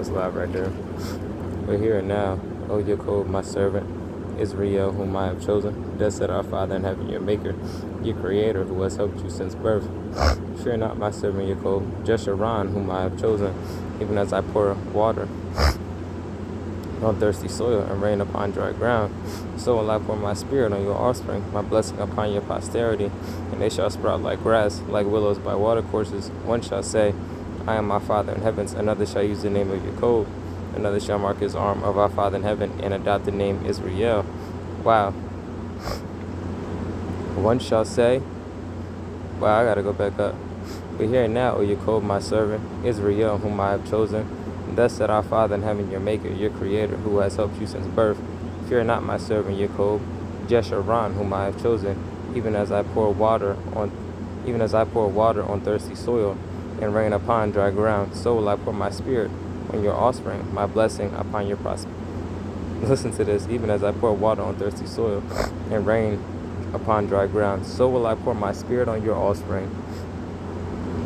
was loud right there. But here and now, O Jacob, my servant, Yisra'eel, whom I have chosen, thus said our Father in heaven, your Maker, your Creator, who has helped you since birth. Fear not, my servant Jacob, Yisra'eel, whom I have chosen, even as I pour water on thirsty soil and rain upon dry ground. So will I pour my spirit on your offspring, my blessing upon your posterity, and they shall sprout like grass, like willows by watercourses. One shall say, I am my Father in heavens. Another shall use the name of Jacob. Another shall mark his arm of our Father in heaven and adopt the name Yisra'eel. Wow. One shall say, wow, I gotta go back up. But hear now, O Jacob, my servant, Yisra'eel, whom I have chosen. Thus said our Father in heaven, your Maker, your Creator, who has helped you since birth. Fear not, my servant Jacob, Yisra'eel, whom I have chosen, even as I pour water on thirsty soil and rain upon dry ground, so will I pour my spirit on your offspring, my blessing upon your prosperity. Listen to this. Even as I pour water on thirsty soil and rain upon dry ground, so will I pour my spirit on your offspring,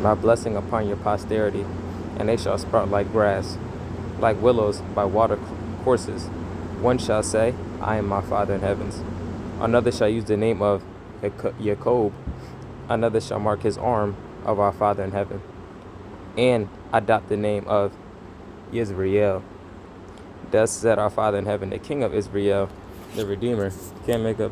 my blessing upon your posterity, and they shall sprout like grass, like willows by water courses. One shall say, I am my Father in heavens. Another shall use the name of Jacob. Another shall mark his arm of our Father in heaven, and adopt the name of Yisra'eel. Thus said our Father in heaven, the King of Israel, the Redeemer. Can't make up.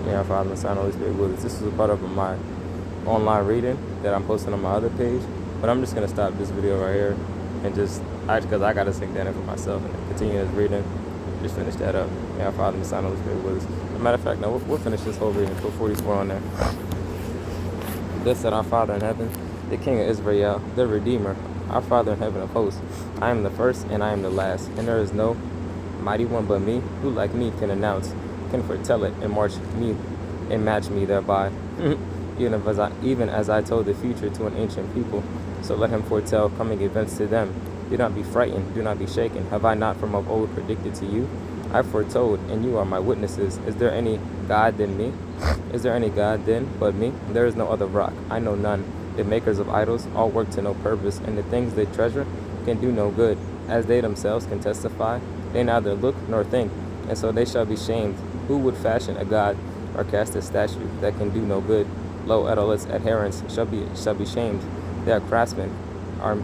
Yeah, Father, and Son, Holy Spirit with us. This is a part of my online reading that I'm posting on my other page. But I'm just going to stop this video right here and just, because I got to sink that in for myself and then continue this reading. Just finish that up. Yeah, Father, and Son, Holy Spirit with us. As a matter of fact, no, we'll finish this whole reading. Put 44 on there. Thus said our Father in heaven, the King of Israel, the Redeemer, our Father in heaven of hosts. I am the first and I am the last, and there is no mighty one but me, who like me can announce, can foretell it and match me thereby. even as I told the future to an ancient people, so let him foretell coming events to them. Do not be frightened, do not be shaken. Have I not from of old predicted to you? I foretold, and you are my witnesses. Is there any God than me? Is there any God then but me? There is no other rock, I know none. The makers of idols all work to no purpose, and the things they treasure can do no good. As they themselves can testify, they neither look nor think, and so they shall be shamed. Who would fashion a god or cast a statue that can do no good? Lo, at all its adherents shall be shamed. They are craftsmen, are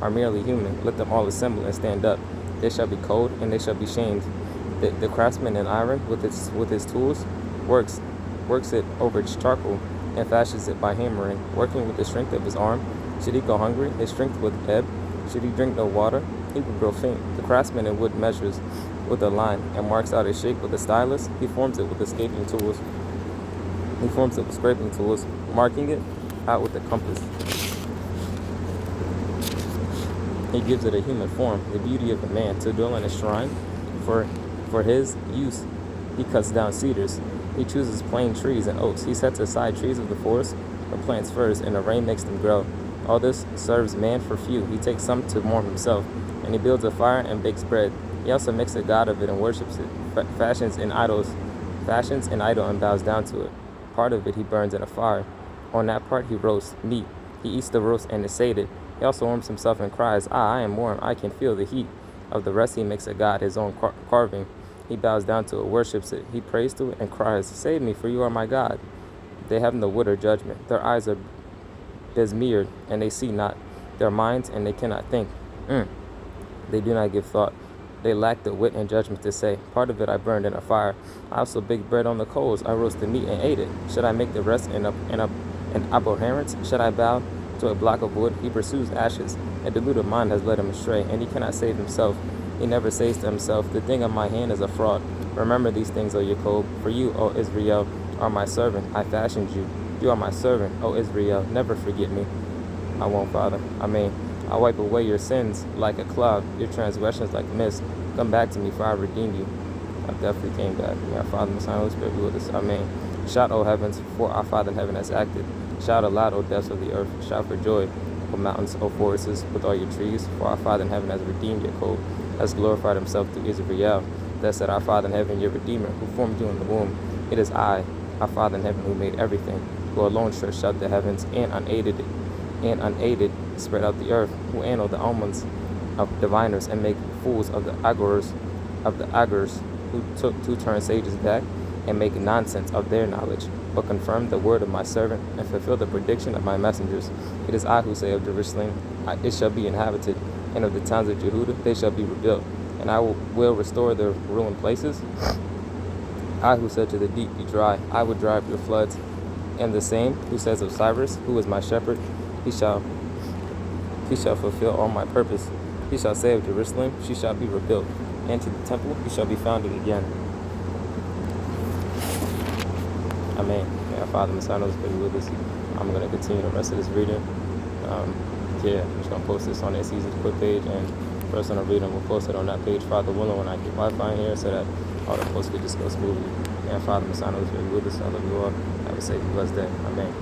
merely human. Let them all assemble and stand up. They shall be cold and they shall be shamed. The craftsman in iron with his tools works it over charcoal and fashions it by hammering, working with the strength of his arm. Should he go hungry, his strength would ebb. Should he drink no water, he would grow faint. The craftsman in wood measures with a line and marks out a shape with a stylus. He forms it with scraping tools. Marking it out with a compass. He gives it a human form, the beauty of a man, to dwell in a shrine. For his use, he cuts down cedars. He chooses plain trees and oaks. He sets aside trees of the forest and plants firs, and the rain makes them grow. All this serves man for few. He takes some to warm himself, and he builds a fire and bakes bread. He also makes a god of it and worships it, fashions an idol and bows down to it. Part of it he burns in a fire. On that part he roasts meat. He eats the roast and is sated. He also warms himself and cries, I am warm, I can feel the heat. Of the rest he makes a god, his own carving. He bows down to it, worships it. He prays to it and cries, Save me, for you are my God. They have no wit or judgment. Their eyes are besmeared, and they see not. Their minds, and they cannot think. They do not give thought. They lack the wit and judgment to say, Part of it I burned in a fire. I also baked bread on the coals. I roasted meat and ate it. Should I make the rest an abhorrence? Should I bow to a block of wood? He pursues ashes. A deluded mind has led him astray, and he cannot save himself. He never says to himself, The thing of my hand is a fraud. Remember these things, O Jacob. For you, O Israel, are my servant. I fashioned you. You are my servant, O Israel. Never forget me. I won't, Father. Amen. I wipe away your sins like a cloud, your transgressions like mist. Come back to me, for I redeemed you. I definitely came back. May our Father, and the Son, and the Holy Spirit be with us. Amen. Shout, O heavens, for our Father in heaven has acted. Shout aloud, O depths of the earth. Shout for joy, O mountains, O forests, with all your trees. For our Father in heaven has redeemed Jacob, has glorified himself through Yisra'ٰ�l. That said, our Father in heaven, your Redeemer, who formed you in the womb. It is I, our Father in heaven, who made everything, who alone stretched out the heavens and unaided spread out the earth, who annul the almonds of diviners and make fools of the agors, who turn sages back and make nonsense of their knowledge, but confirm the word of my servant and fulfill the prediction of my messengers. It is I who say of Jerusalem, it shall be inhabited, and of the towns of Jehudah, they shall be rebuilt, and I will restore their ruined places. I who said to the deep, be dry, I will dry up your floods. And the same who says of Cyrus, who is my shepherd, he shall fulfill all my purpose. He shall say of Jerusalem, she shall be rebuilt, and to the temple he shall be founded again. Amen. May our Father and the Son is with us. I'm going to continue the rest of this reading. I'm just going to post this on the Isiah quick page, and first on the reading, we'll post it on that page, Father willing, when I get Wi-Fi in here, so that all the posts can discuss smoothly. May our Father and the Son is with us. I love you all. Have a safe and blessed day. Amen.